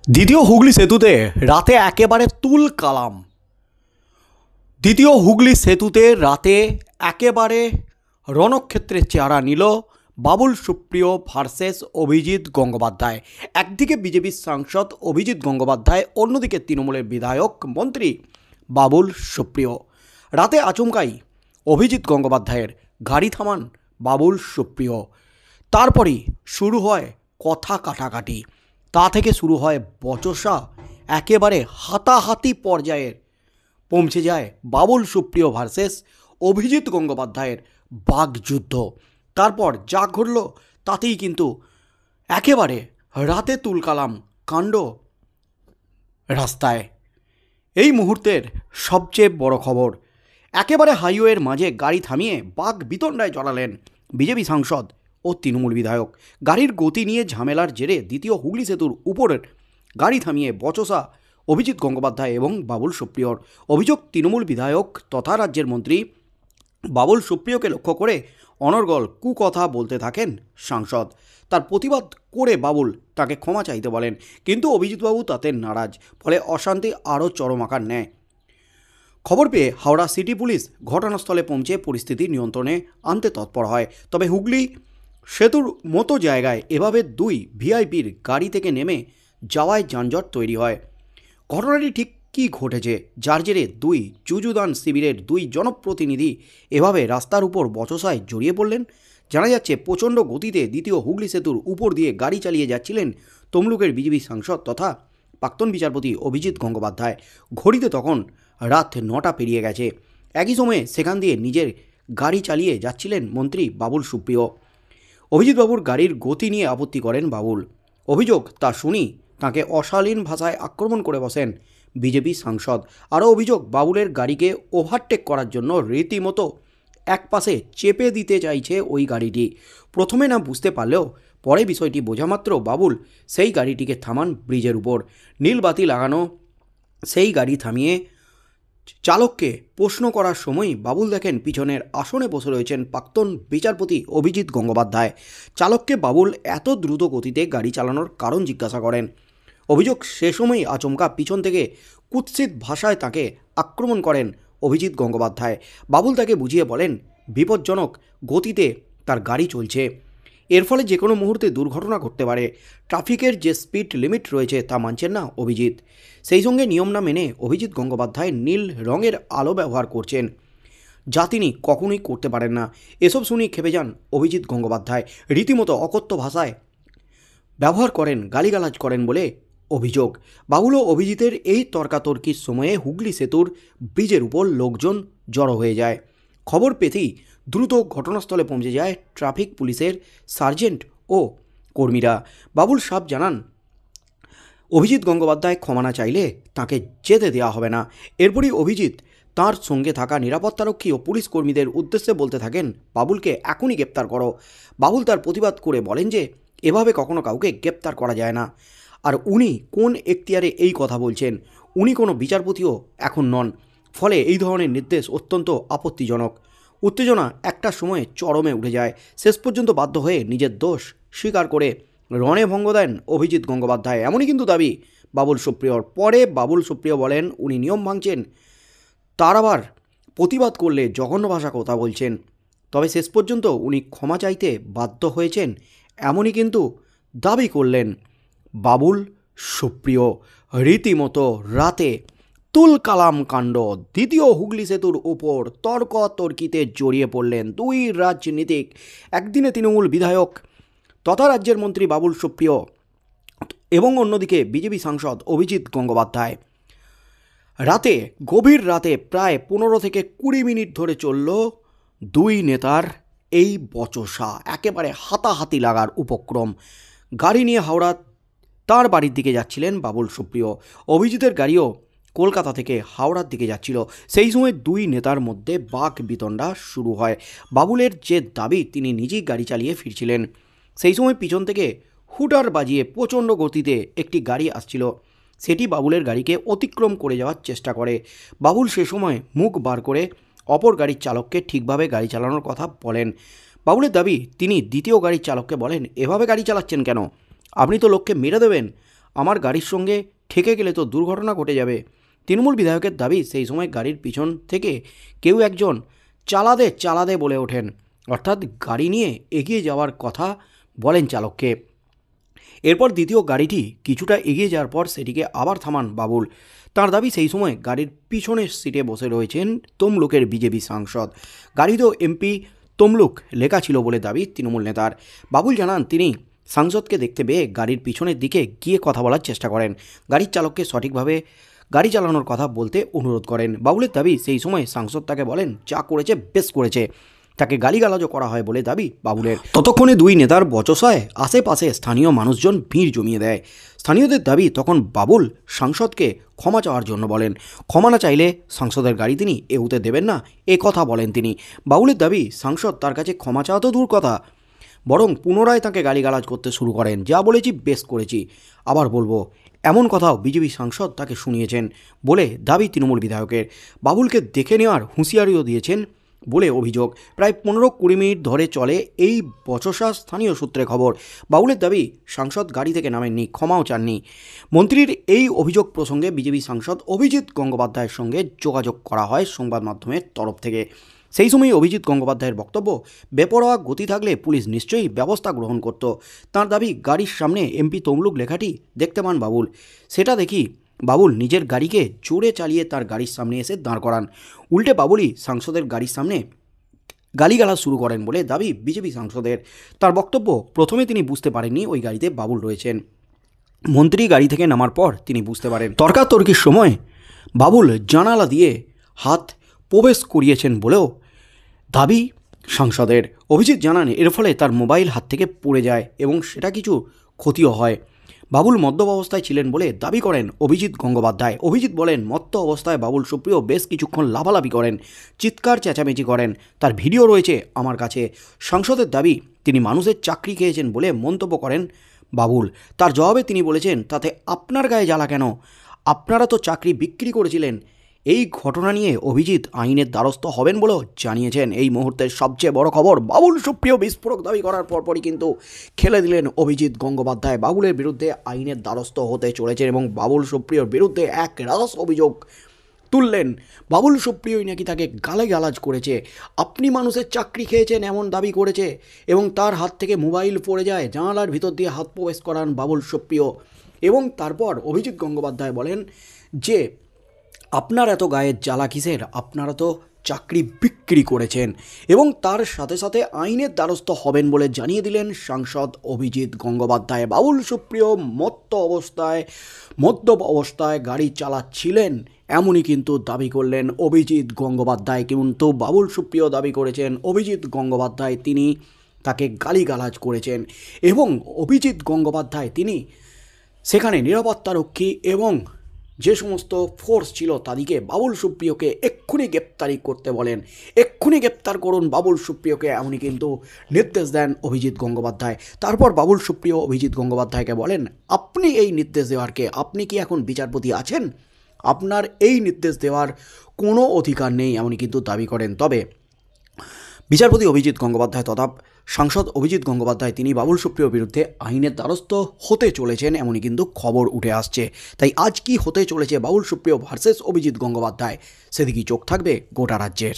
দ্বিতীয় হুগলি সেতুতে রাতে একেবারে তুল কালাম। দ্বিতীয় হুগলি সেতুতে রাতে একেবারে রণক্ষেত্রের চেহারা নিল বাবুল সুপ্রিয় ভার্সেস অভিজিৎ গঙ্গোপাধ্যায়। একদিকে বিজেপির সাংসদ অভিজিৎ গঙ্গোপাধ্যায়, অন্যদিকে তৃণমূলের বিধায়ক মন্ত্রী বাবুল সুপ্রিয়। রাতে আচমকাই অভিজিৎ গঙ্গোপাধ্যায়ের গাড়ি থামান বাবুল সুপ্রিয়। তারপরই শুরু হয় কথা কাটাকাটি, তা থেকে শুরু হয় বচসা, একেবারে হাতাহাতি পর্যায়ের পৌঁছে যায় বাবুল সুপ্রিয় ভার্সেস অভিজিৎ গঙ্গোপাধ্যায়ের বাগযুদ্ধ। তারপর যা ঘটল তাতেই কিন্তু একেবারে রাতে তুলকালাম কাণ্ড রাস্তায়। এই মুহূর্তের সবচেয়ে বড় খবর, একেবারে হাইওয়ের মাঝে গাড়ি থামিয়ে বাঘ বিতণ্ডায় জড়ালেন বিজেপি সাংসদ ও তৃণমূল বিধায়ক। গাড়ির গতি নিয়ে ঝামেলার জেরে দ্বিতীয় হুগলি সেতুর উপরের গাড়ি থামিয়ে বচসা অভিজিৎ গঙ্গোপাধ্যায় এবং বাবুল সুপ্রিয়র। অভিযোগ, তৃণমূল বিধায়ক তথা রাজ্যের মন্ত্রী বাবুল সুপ্রিয়কে লক্ষ্য করে অনর্গল কুকথা বলতে থাকেন সাংসদ। তার প্রতিবাদ করে বাবুল তাকে ক্ষমা চাইতে বলেন, কিন্তু অভিজিৎবাবু তাতে নারাজ। ফলে অশান্তি আরও চরম আকার নেয়। খবর পেয়ে হাওড়া সিটি পুলিশ ঘটনাস্থলে পৌঁছে পরিস্থিতি নিয়ন্ত্রণে আনতে তৎপর হয়। তবে হুগলি সেতুর মতো জায়গায় এভাবে দুই ভিআইপির গাড়ি থেকে নেমে যাওয়ায় যানজট তৈরি হয়। ঘটনাটি ঠিক কী ঘটেছে, যার জেরে দুই যুযুদান শিবিরের দুই জনপ্রতিনিধি এভাবে রাস্তার উপর বচসায় জড়িয়ে পড়লেন? জানা যাচ্ছে, প্রচণ্ড গতিতে দ্বিতীয় হুগলি সেতুর উপর দিয়ে গাড়ি চালিয়ে যাচ্ছিলেন তমলুকের বিজেপি সাংসদ তথা প্রাক্তন বিচারপতি অভিজিৎ গঙ্গোপাধ্যায়। ঘড়িতে তখন রাত 9টা পেরিয়ে গেছে। একই সময়ে সেখান দিয়ে নিজের গাড়ি চালিয়ে যাচ্ছিলেন মন্ত্রী বাবুল সুপ্রিয়। অভিজিৎবাবুর গাড়ির গতি নিয়ে আপত্তি করেন বাবুল। অভিযোগ, তা শুনি তাকে অশালীন ভাষায় আক্রমণ করে বসেন বিজেপি সাংসদ। আরও অভিযোগ, বাবুলের গাড়িকে ওভারটেক করার জন্য রীতিমতো একপাশে চেপে দিতে চাইছে ওই গাড়িটি। প্রথমে না বুঝতে পারলেও পরে বিষয়টি বোঝামাত্র বাবুল সেই গাড়িটিকে থামান ব্রিজের উপর। নীল বাতি লাগানো সেই গাড়ি থামিয়ে চালককে প্রশ্ন করার সময় বাবুল দেখেন পিছনের আসনে বসে রয়েছেন প্রাক্তন বিচারপতি অভিজিৎ গঙ্গোপাধ্যায়। চালককে বাবুল এত দ্রুত গতিতে গাড়ি চালানোর কারণ জিজ্ঞাসা করেন। অভিযোগ, সে সময় আচমকা পিছন থেকে কুৎসিত ভাষায় তাকে আক্রমণ করেন অভিজিৎ গঙ্গোপাধ্যায়। বাবুল তাকে বুঝিয়ে বলেন বিপজ্জনক গতিতে তার গাড়ি চলছে, এর ফলে যে কোনো মুহূর্তে দুর্ঘটনা ঘটতে পারে। ট্রাফিকের যে স্পিড লিমিট রয়েছে তা মানছেন না অভিজিৎ। সেই সঙ্গে নিয়ম না মেনে অভিজিৎ গঙ্গোপাধ্যায় নীল রঙের আলো ব্যবহার করছেন, যা তিনি কখনোই করতে পারেন না। এসব শুনি খেপে যান অভিজিৎ গঙ্গোপাধ্যায়, রীতিমতো অকথ্য ভাষায় ব্যবহার করেন, গালিগালাজ করেন বলে অভিযোগ। বাবুল ও অভিজিতের এই তর্কাতর্কির সময়ে হুগলি সেতুর ব্রিজের উপর লোকজন জড়ো হয়ে যায়। খবর পেতেই দ্রুত ঘটনাস্থলে পৌঁছে যায় ট্রাফিক পুলিশের সার্জেন্ট ও কর্মীরা। বাবুল সাহেব জানান, অভিজিৎ গঙ্গোপাধ্যায় ক্ষমা না চাইলে তাকে যেতে দেওয়া হবে না। এরপরই অভিজিৎ তার সঙ্গে থাকা নিরাপত্তারক্ষী ও পুলিশ কর্মীদের উদ্দেশ্যে বলতে থাকেন, বাবুলকে এখনই গ্রেপ্তার করো। বাবুল তার প্রতিবাদ করে বলেন যে এভাবে কখনো কাউকে গ্রেপ্তার করা যায় না। আর উনি কোন এখতিয়ারে এই কথা বলছেন? উনি কোনো বিচারপতিও এখন নন। ফলে এই ধরনের নির্দেশ অত্যন্ত আপত্তিজনক। উত্তেজনা একটা সময়ে চরমে উঠে যায়। শেষ পর্যন্ত বাধ্য হয়ে নিজের দোষ স্বীকার করে রণে ভঙ্গ দেন অভিজিৎ গঙ্গোপাধ্যায়, এমনই কিন্তু দাবি বাবুল সুপ্রিয়র। পরে বাবুল সুপ্রিয় বলেন উনি নিয়ম ভাঙছেন, তার আবার প্রতিবাদ করলে জঘন্য ভাষা কথা বলছেন। তবে শেষ পর্যন্ত উনি ক্ষমা চাইতে বাধ্য হয়েছেন, এমনই কিন্তু দাবি করলেন বাবুল সুপ্রিয়। রীতিমতো রাতে তুলকালাম কাণ্ড। দ্বিতীয় হুগলি সেতুর ওপর তর্কতর্কিতে জড়িয়ে পড়লেন দুই রাজনীতিক, একদিনে তৃণমূল বিধায়ক তথা রাজ্যের মন্ত্রী বাবুল সুপ্রিয় এবং অন্যদিকে বিজেপি সাংসদ অভিজিৎ গঙ্গোপাধ্যায়। রাতে, গভীর রাতে প্রায় 15 থেকে 20 মিনিট ধরে চলল দুই নেতার এই বচসা, একেবারে হাতাহাতি লাগার উপক্রম। গাড়ি নিয়ে হাওড়া তার বাড়ির দিকে যাচ্ছিলেন বাবুল সুপ্রিয়। অভিজিতের গাড়িও কলকাতা থেকে হাওড়ার দিকে যাচ্ছিল। সেই সময় দুই নেতার মধ্যে বাক বিতণ্ডা শুরু হয়। বাবুলের যে দাবি তিনি নিজেই গাড়ি চালিয়ে ফিরছিলেন, সেই সময় পিছন থেকে হুটার বাজিয়ে প্রচণ্ড গতিতে একটি গাড়ি আসছিল। সেটি বাবুলের গাড়িকে অতিক্রম করে যাওয়ার চেষ্টা করে। বাবুল সে সময় মুখ বার করে অপর গাড়ির চালককে ঠিকভাবে গাড়ি চালানোর কথা বলেন। বাবুলের দাবি, তিনি দ্বিতীয় গাড়ির চালককে বলেন, এভাবে গাড়ি চালাচ্ছেন কেন? আপনি তো লোককে মেরে দেবেন। আমার গাড়ির সঙ্গে ঠেকে গেলে তো দুর্ঘটনা ঘটে যাবে। তৃণমূল বিধায়কের দাবি, সেই সময় গাড়ির পিছন থেকে কেউ একজন চালা দে বলে ওঠেন, অর্থাৎ গাড়ি নিয়ে এগিয়ে যাওয়ার কথা বলেন চালককে। এরপর দ্বিতীয় গাড়িটি কিছুটা এগিয়ে যাওয়ার পর সেটিকে আবার থামান বাবুল। তার দাবি, সেই সময় গাড়ির পিছনের সিটে বসে রয়েছেন তমলুকের বিজেপি সাংসদ। গাড়িতেও এমপি তমলুক লেখা ছিল বলে দাবি তৃণমূল নেতার। বাবুল জানান, তিনি সাংসদকে দেখতে পেয়ে গাড়ির পিছনের দিকে গিয়ে কথা বলার চেষ্টা করেন। গাড়ির চালককে সঠিকভাবে গাড়ি চালানোর কথা বলতে অনুরোধ করেন। বাবুলের দাবি, সেই সময় সাংসদ তাকে বলেন, যা করেছে বেশ করেছে। তাকে গালিগালাজও করা হয় বলে দাবি বাবুলের। ততক্ষণে দুই নেতার বচসায় আশেপাশে স্থানীয় মানুষজন ভিড় জমিয়ে দেয়। স্থানীয়দের দাবি, তখন বাবুল সাংসদকে ক্ষমা চাওয়ার জন্য বলেন। ক্ষমা না চাইলে সাংসদের গাড়ি তিনি এগোতে দেবেন না, এ কথা বলেন তিনি। বাবুলের দাবি, সাংসদ তার কাছে ক্ষমা চাওয়া তো দূর কথা, বরং পুনরায় তাকে গালিগালাজ করতে শুরু করেন। যা বলেছি বেশ করেছি, আবার বলবো, এমন কথাও বিজেপি সাংসদ তাকে শুনিয়েছেন বলে দাবি তৃণমূল বিধায়কের। বাবুলকে দেখে নেওয়ার হুঁশিয়ারিও দিয়েছেন বলে অভিযোগ। প্রায় 15-20 মিনিট ধরে চলে এই বচসা, স্থানীয় সূত্রে খবর। বাবুলের দাবি, সাংসদ গাড়ি থেকে নামেননি, ক্ষমাও চাননি। মন্ত্রীর এই অভিযোগ প্রসঙ্গে বিজেপি সাংসদ অভিজিৎ গঙ্গোপাধ্যায়ের সঙ্গে যোগাযোগ করা হয় সংবাদ মাধ্যমের তরফ থেকে। সেই সময় অভিজিৎ গঙ্গোপাধ্যায়ের বক্তব্য, বেপরোয়া গতি থাকলে পুলিশ নিশ্চয়ই ব্যবস্থা গ্রহণ করত। তাঁর দাবি, গাড়ির সামনে এমপি তমলুক লেখাটি দেখতে পান বাবুল। সেটা দেখি বাবুল নিজের গাড়িকে জোরে চালিয়ে তার গাড়ির সামনে এসে দাঁড় করান। উল্টে বাবুলই সাংসদের গাড়ির সামনে গালিগালাজ শুরু করেন বলে দাবি বিজেপি সাংসদের। তার বক্তব্য, প্রথমে তিনি বুঝতে পারেননি ওই গাড়িতে বাবুল রয়েছেন। মন্ত্রী গাড়ি থেকে নামার পর তিনি বুঝতে পারেন। তর্কাতর্কির সময় বাবুল জানালা দিয়ে হাত প্রবেশ করিয়েছেন বলেও দাবি সাংসদের। অভিজিৎ জানান, এর ফলে তার মোবাইল হাত থেকে পড়ে যায় এবং সেটা কিছু ক্ষতিও হয়। বাবুল মদ্যপ অবস্থায় ছিলেন বলে দাবি করেন অভিজিৎ গঙ্গোপাধ্যায়। অভিজিৎ বলেন, মত্ত অবস্থায় বাবুল সুপ্রিয় বেশ কিছুক্ষণ লাফালাফি করেন, চিৎকার চেঁচামেচি করেন। তার ভিডিও রয়েছে আমার কাছে। সাংসদের দাবি, তিনি মানুষের চাকরি খেয়েছেন বলে মন্তব্য করেন বাবুল। তার জবাবে তিনি বলেছেন, তাতে আপনার গায়ে জ্বালা কেন? আপনারা তো চাকরি বিক্রি করেছিলেন। এই ঘটনা নিয়ে অভিজিৎ আইনের দ্বারস্থ হবেন বলেও জানিয়েছেন। এই মুহূর্তের সবচেয়ে বড় খবর, বাবুল সুপ্রিয় বিস্ফোরক দাবি করার পরপরই কিন্তু খেলে দিলেন অভিজিৎ গঙ্গোপাধ্যায়। বাবুলের বিরুদ্ধে আইনের দ্বারস্থ হতে চলেছেন এবং বাবুল সুপ্রিয়র বিরুদ্ধে এক রাস অভিযোগ তুললেন। বাবুল সুপ্রিয়ই নাকি তাকে গালাগালাজ করেছে, আপনি মানুষের চাকরি খেয়েছেন এমন দাবি করেছে এবং তার হাত থেকে মোবাইল পড়ে যায়। জানালার ভিতর দিয়ে হাত প্রবেশ করান বাবুল সুপ্রিয়। এবং তারপর অভিজিৎ গঙ্গোপাধ্যায় বলেন যে, আপনার এত গায়ের জ্বালা কিসের? আপনারা তো চাকরি বিক্রি করেছেন। এবং তার সাথে সাথে আইনের দ্বারস্থ হবেন বলে জানিয়ে দিলেন সাংসদ অভিজিৎ গঙ্গোপাধ্যায়। বাবুল সুপ্রিয় মদ্যপ অবস্থায় গাড়ি চালাচ্ছিলেন, এমনই কিন্তু দাবি করলেন অভিজিৎ গঙ্গোপাধ্যায়। কিন্তু বাবুল সুপ্রিয় দাবি করেছেন অভিজিৎ গঙ্গোপাধ্যায় তিনি তাকে গালিগালাজ করেছেন এবং অভিজিৎ গঙ্গোপাধ্যায় তিনি সেখানে নিরাপত্তারক্ষী এবং যে সমস্ত ফোর্স ছিল তাদেরকে বাবুল সুপ্রিয়কে এক্ষুনি গ্রেপ্তারি করতে বলেন। এক্ষুনি গ্রেপ্তার করুন বাবুল সুপ্রিয়কে, এমনই কিন্তু নির্দেশ দেন অভিজিৎ গঙ্গোপাধ্যায়। তারপর বাবুল সুপ্রিয় অভিজিৎ গঙ্গোপাধ্যায়কে বলেন, আপনি এই নির্দেশ দেওয়ার কে? আপনি কি এখন বিচারপতি আছেন? আপনার এই নির্দেশ দেওয়ার কোনো অধিকার নেই, এমনই কিন্তু দাবি করেন। তবে বিচারপতি অভিজিৎ গঙ্গোপাধ্যায় তথা সাংসদ অভিজিৎ গঙ্গোপাধ্যায় তিনি বাবুল সুপ্রিয়র বিরুদ্ধে আইনের দ্বারস্থ হতে চলেছেন, এমনই কিন্তু খবর উঠে আসছে। তাই আজ কি হতে চলেছে বাবুল সুপ্রিয় ভার্সেস অভিজিৎ গঙ্গোপাধ্যায়, সেদিকেই চোখ থাকবে গোটা রাজ্যের।